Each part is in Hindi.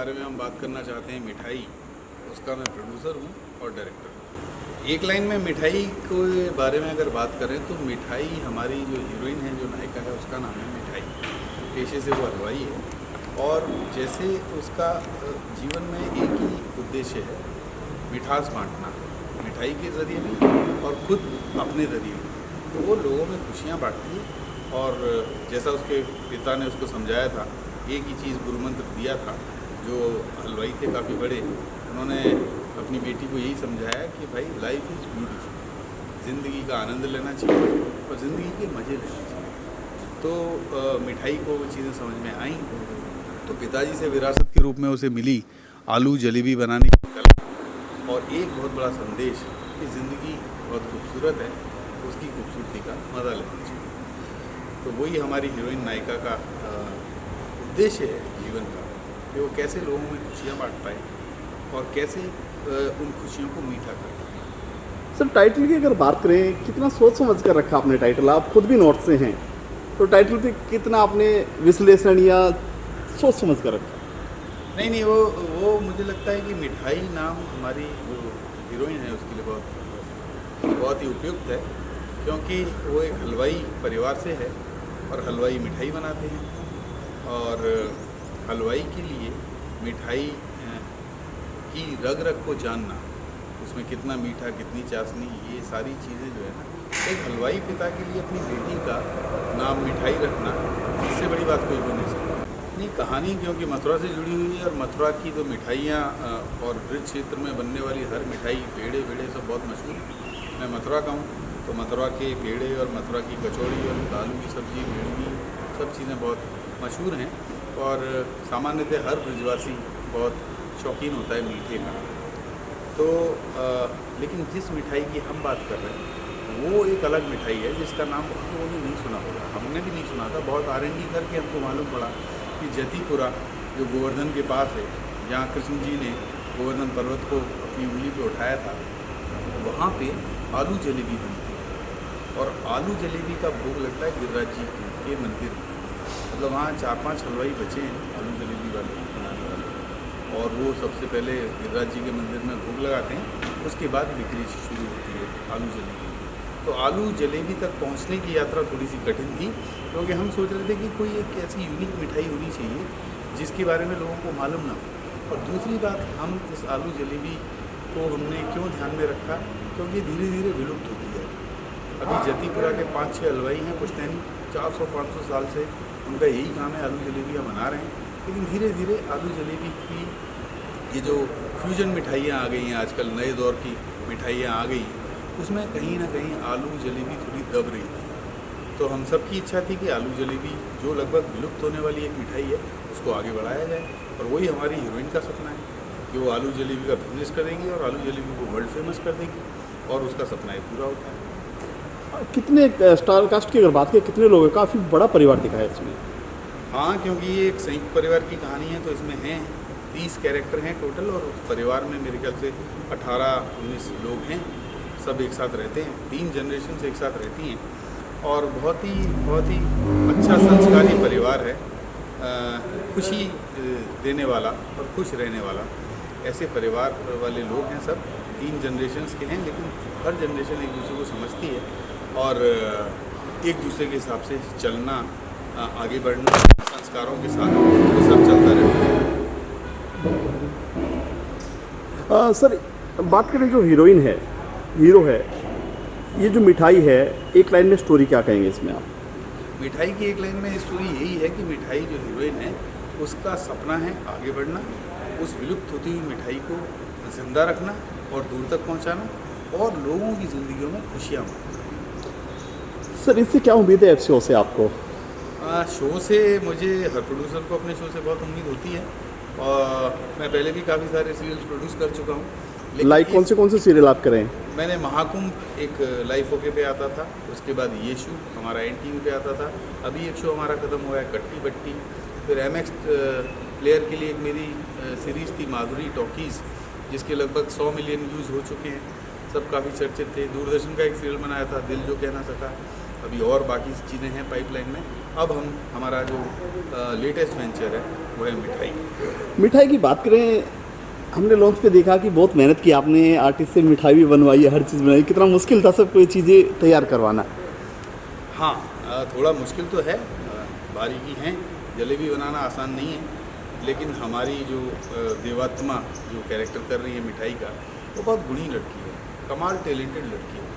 बारे में हम बात करना चाहते हैं मिठाई, उसका मैं प्रोड्यूसर हूँ और डायरेक्टर हूँ। एक लाइन में मिठाई के बारे में अगर बात करें तो मिठाई हमारी जो हीरोइन है, जो नायिका है, उसका नाम है मिठाई। पेशे से वो हलवाई है और जैसे उसका जीवन में एक ही उद्देश्य है, मिठास बांटना, मिठाई के ज़रिए भी और खुद अपने ज़रिए भी। तो वो लोगों में खुशियाँ बांटती है और जैसा उसके पिता ने उसको समझाया था, एक ही चीज़ गुरु मंत्र दिया था, जो हलवाई थे काफ़ी बड़े, उन्होंने अपनी बेटी को यही समझाया कि भाई लाइफ इज़ ब्यूटीफुल, ज़िंदगी का आनंद लेना चाहिए और ज़िंदगी के मज़े लेने चाहिए। तो मिठाई को वो चीज़ें समझ में आई तो पिताजी से विरासत के रूप में उसे मिली आलू जलेबी बनाने की कला और एक बहुत बड़ा संदेश कि ज़िंदगी बहुत खूबसूरत है, उसकी खूबसूरती का मज़ा लेना चाहिए। तो वही हमारी हीरोइन नायिका का उद्देश्य है जीवन का, कि वो कैसे लोगों में खुशियाँ बांट पाए और कैसे उन खुशियों को मीठा कर पाए। सर, टाइटल की अगर बात करें, कितना सोच समझ कर रखा आपने टाइटल? आप खुद भी नॉर्थ से हैं, तो टाइटल पे कितना आपने विश्लेषण या सोच समझ कर रखा? नहीं, वो मुझे लगता है कि मिठाई नाम हमारी जो हीरोइन है उसके लिए बहुत ही उपयुक्त है, क्योंकि वो एक हलवाई परिवार से है और हलवाई मिठाई बनाते हैं और हलवाई के लिए मिठाई की रग रग को जानना, उसमें कितना मीठा, कितनी चाशनी, ये सारी चीज़ें जो है ना, एक हलवाई पिता के लिए अपनी बेटी का नाम मिठाई रखना, इससे बड़ी बात कोई हो नहीं सकती। ये कहानी क्योंकि मथुरा से जुड़ी हुई है और मथुरा की तो मिठाइयाँ और ब्रज क्षेत्र में बनने वाली हर मिठाई, पेड़े वेड़े सब बहुत मशहूर है। मैं मथुरा का हूँ, तो मथुरा के पेड़े और मथुरा की कचौड़ी और आलू की सब्ज़ी, मेड़वी, सब चीज़ें बहुत मशहूर हैं और सामान्यतः हर ब्रजवासी बहुत शौकीन होता है मीठे का। तो लेकिन जिस मिठाई की हम बात कर रहे हैं वो एक अलग मिठाई है जिसका नाम बहुत लोगों ने नहीं सुना होगा, हमने भी नहीं सुना था। बहुत R&D करके हमको मालूम पड़ा कि जतिपुरा जो गोवर्धन के पास है, जहाँ कृष्ण जी ने गोवर्धन पर्वत को अपनी उंगली पे उठाया था, वहाँ पे आलू जलेबी बनती है और आलू जलेबी का भोग लगता है गिरिराज जी के मंदिर में। मतलब वहाँ 4-5 हलवाई बचे हैं आलू जलेबी वाले बनाने वाले और वो सबसे पहले गिरिराज जी के मंदिर में भोग लगाते हैं, उसके बाद बिक्री शुरू होती है आलू जलेबी। तो आलू जलेबी तक पहुंचने की यात्रा थोड़ी सी कठिन थी, क्योंकि हम सोच रहे थे कि कोई एक ऐसी यूनिक मिठाई होनी चाहिए जिसके बारे में लोगों को मालूम ना हो। और दूसरी बात, हम इस आलू जलेबी को हमने क्यों ध्यान में रखा, क्योंकि धीरे धीरे विलुप्त होती है। अभी जतिपुरा के 5-6 हलवाई हैं पुश्तैनी, 400-500 साल से उनका यही काम है, आलू जलेबियाँ बना रहे हैं। लेकिन धीरे धीरे आलू जलेबी की ये जो फ्यूजन मिठाइयाँ आ गई हैं आजकल, नए दौर की मिठाइयाँ आ गई हैं, उसमें कहीं ना कहीं आलू जलेबी थोड़ी दब रही थी। तो हम सब की इच्छा थी कि आलू जलेबी जो लगभग विलुप्त होने वाली एक मिठाई है, उसको आगे बढ़ाया जाए और वही हमारी हीरोइन का सपना है कि वो आलू जलेबी का बिजनेस करेगी और आलू जलेबी को वर्ल्ड फेमस कर देगी और उसका सपना ही पूरा होता है। कितने स्टार कास्ट की अगर बात करें, कितने लोग हैं? काफ़ी बड़ा परिवार दिखा है इसमें। हाँ, क्योंकि ये एक संयुक्त परिवार की कहानी है, तो इसमें हैं 30 कैरेक्टर हैं टोटल और उस परिवार में मेरे ख्याल से 18-19 लोग हैं, सब एक साथ रहते हैं, 3 जनरेशन से एक साथ रहती हैं और बहुत ही अच्छा संस्कारी परिवार है। खुशी देने वाला और खुश रहने वाला, ऐसे परिवार वाले लोग हैं सब। 3 जनरेशन्स के हैं, लेकिन हर जनरेशन एक दूसरे को समझती है और एक दूसरे के हिसाब से चलना, आगे बढ़ना, संस्कारों के साथ वो सब चलता रहता है। सर, बात करें जो हीरोइन है, हीरो है, ये जो मिठाई है, एक लाइन में स्टोरी क्या कहेंगे इसमें आप? मिठाई की एक लाइन में स्टोरी यही है कि मिठाई जो हीरोइन है उसका सपना है आगे बढ़ना, उस विलुप्त होती हुई मिठाई को जिंदा रखना और दूर तक पहुंचाना और लोगों की ज़िंदगियों में खुशियाँ बांटना। सर, इससे क्या उम्मीद है एफ से आपको? शो से मुझे, हर प्रोड्यूसर को अपने शो से बहुत उम्मीद होती है और मैं पहले भी काफ़ी सारे सीरियल्स प्रोड्यूस कर चुका हूँ। लाइक कौन से सीरियल आप करें? मैंने महाकुंभ एक लाइफ ओके पे आता था, उसके बाद ये शो हमारा NTV पे आता था, अभी एक शो हमारा ख़त्म हुआ है कट्टी बट्टी, फिर MX प्लेयर के लिए एक मेरी सीरीज़ थी माधुरी टॉकीज़, जिसके लगभग 100 मिलियन व्यूज़ हो चुके हैं, सब काफ़ी चर्चित थे। दूरदर्शन का एक सीरियल बनाया था दिल जो कह ना सका, अभी और बाकी चीज़ें हैं पाइपलाइन में। अब हमारा जो लेटेस्ट वेंचर है वो है मिठाई। मिठाई की बात करें, हमने लॉन्च पे देखा कि बहुत मेहनत की आपने, आर्टिस्ट से मिठाई भी बनवाई है, हर चीज़ बनाई, कितना मुश्किल था सब कोई चीज़ें तैयार करवाना। हाँ, थोड़ा मुश्किल तो है, बारीकी हैं, जलेबी बनाना आसान नहीं है, लेकिन हमारी जो देवात्मा जो कैरेक्टर कर रही है मिठाई का, वो बहुत गुणी लड़की है, कमाल टैलेंटेड लड़की है।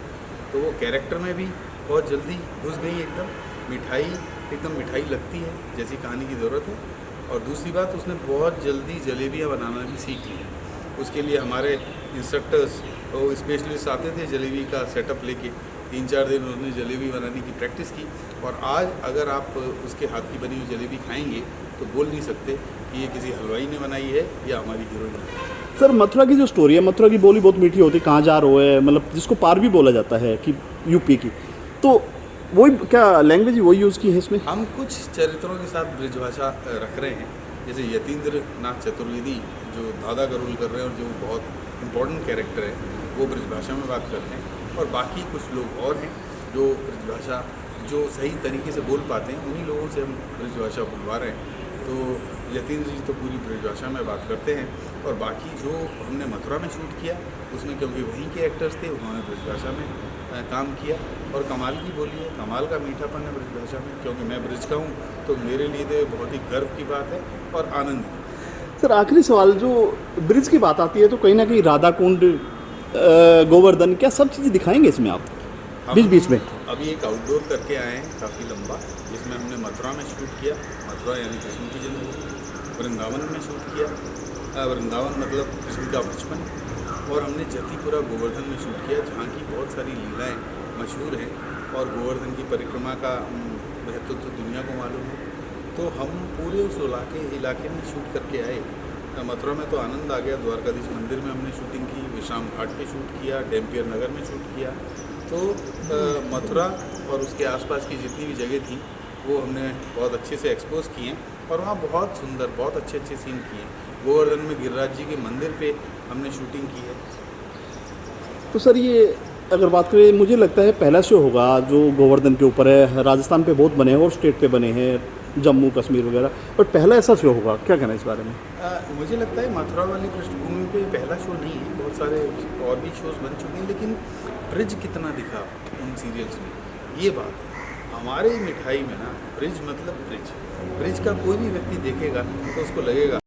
तो वो कैरेक्टर में भी बहुत जल्दी घुस गई एकदम, मिठाई एकदम मिठाई लगती है जैसी कहानी की ज़रूरत है। और दूसरी बात, उसने बहुत जल्दी जलेबियाँ बनाना भी सीख लिया। उसके लिए हमारे इंस्ट्रक्टर्स और स्पेशलिस्ट आते थे जलेबी का सेटअप लेके, 3-4 दिन उन्होंने जलेबी बनाने की प्रैक्टिस की। और आज अगर आप उसके हाथ की बनी हुई जलेबी खाएंगे तो बोल नहीं सकते कि ये किसी हलवाई ने बनाई है या हमारी हीरोइन ने बनाई है। सर, मथुरा की जो स्टोरी है, मथुरा की बोली बहुत मीठी होती है, कहाँ जा रहे है, मतलब जिसको पार भी बोला जाता है कि यूपी की, तो वही क्या लैंग्वेज वही यूज़ की है इसमें? हम कुछ चरित्रों के साथ ब्रजभाषा रख रहे हैं, जैसे यतीन्द्र नाथ चतुर्वेदी जो दादा का रोल कर रहे हैं और जो बहुत इम्पोर्टेंट कैरेक्टर है, वो ब्रजभाषा में बात करते हैं। और बाकी कुछ लोग और हैं जो ब्रजभाषा जो सही तरीके से बोल पाते हैं, उन्हीं लोगों से हम ब्रजभाषा बुलवा रहे हैं। तो यतीन्द्र जी तो पूरी ब्रजभाषा में बात करते हैं, और बाकी जो हमने मथुरा में शूट किया उसमें क्योंकि वहीं के एक्टर्स थे, उन्होंने ब्रजभाषा में काम किया। और कमाल की बोली है, कमाल का मीठापन है ब्रजभाषा में, क्योंकि मैं ब्रज का हूँ, तो मेरे लिए तो बहुत ही गर्व की बात है और आनंद की। सर, आखिरी सवाल, जो ब्रिज की बात आती है तो कहीं ना कहीं राधा कुंड, गोवर्धन, क्या सब चीज़ें दिखाएंगे इसमें आप बीच बीच में? अभी एक आउटडोर करके आए हैं काफ़ी लंबा, जिसमें हमने मथुरा में शूट किया, मथुरा यानी कृष्ण की जन्मभूमि, वृंदावन में शूट किया, वृंदावन मतलब कृष्ण का बचपन, और हमने जतिपुरा गोवर्धन में शूट किया, जहाँ की बहुत सारी लीलाएं मशहूर हैं और गोवर्धन की परिक्रमा का महत्व तो दुनिया को मालूम है। तो हम पूरे उस इलाके में शूट करके आए। मथुरा में तो आनंद आ गया, द्वारकाधीश मंदिर में हमने शूटिंग की, विश्राम घाट पे शूट किया, डैम्पियर नगर में शूट किया। तो मथुरा और उसके आसपास की जितनी भी जगह थी वो हमने बहुत अच्छे से एक्सपोज किए हैं, और वहाँ बहुत सुंदर, बहुत अच्छे अच्छे सीन किए हैं। गोवर्धन में गिरिराज जी के मंदिर पे हमने शूटिंग की है। तो सर, ये अगर बात करें, मुझे लगता है पहला शो होगा जो गोवर्धन के ऊपर है। राजस्थान पे बहुत बने हैं और स्टेट पे बने हैं, जम्मू कश्मीर वगैरह, बट पहला ऐसा शो होगा, क्या कहना है इस बारे में? मुझे लगता है मथुरा वाली पृष्ठभूमि पे पहला शो नहीं है, बहुत सारे और भी शोज़ बन चुके हैं, लेकिन ब्रिज कितना दिखा उन सीरियल्स में, ये बात है। हमारे मिठाई में ना ब्रिज मतलब ब्रिज, ब्रिज का कोई भी व्यक्ति देखेगा तो उसको लगेगा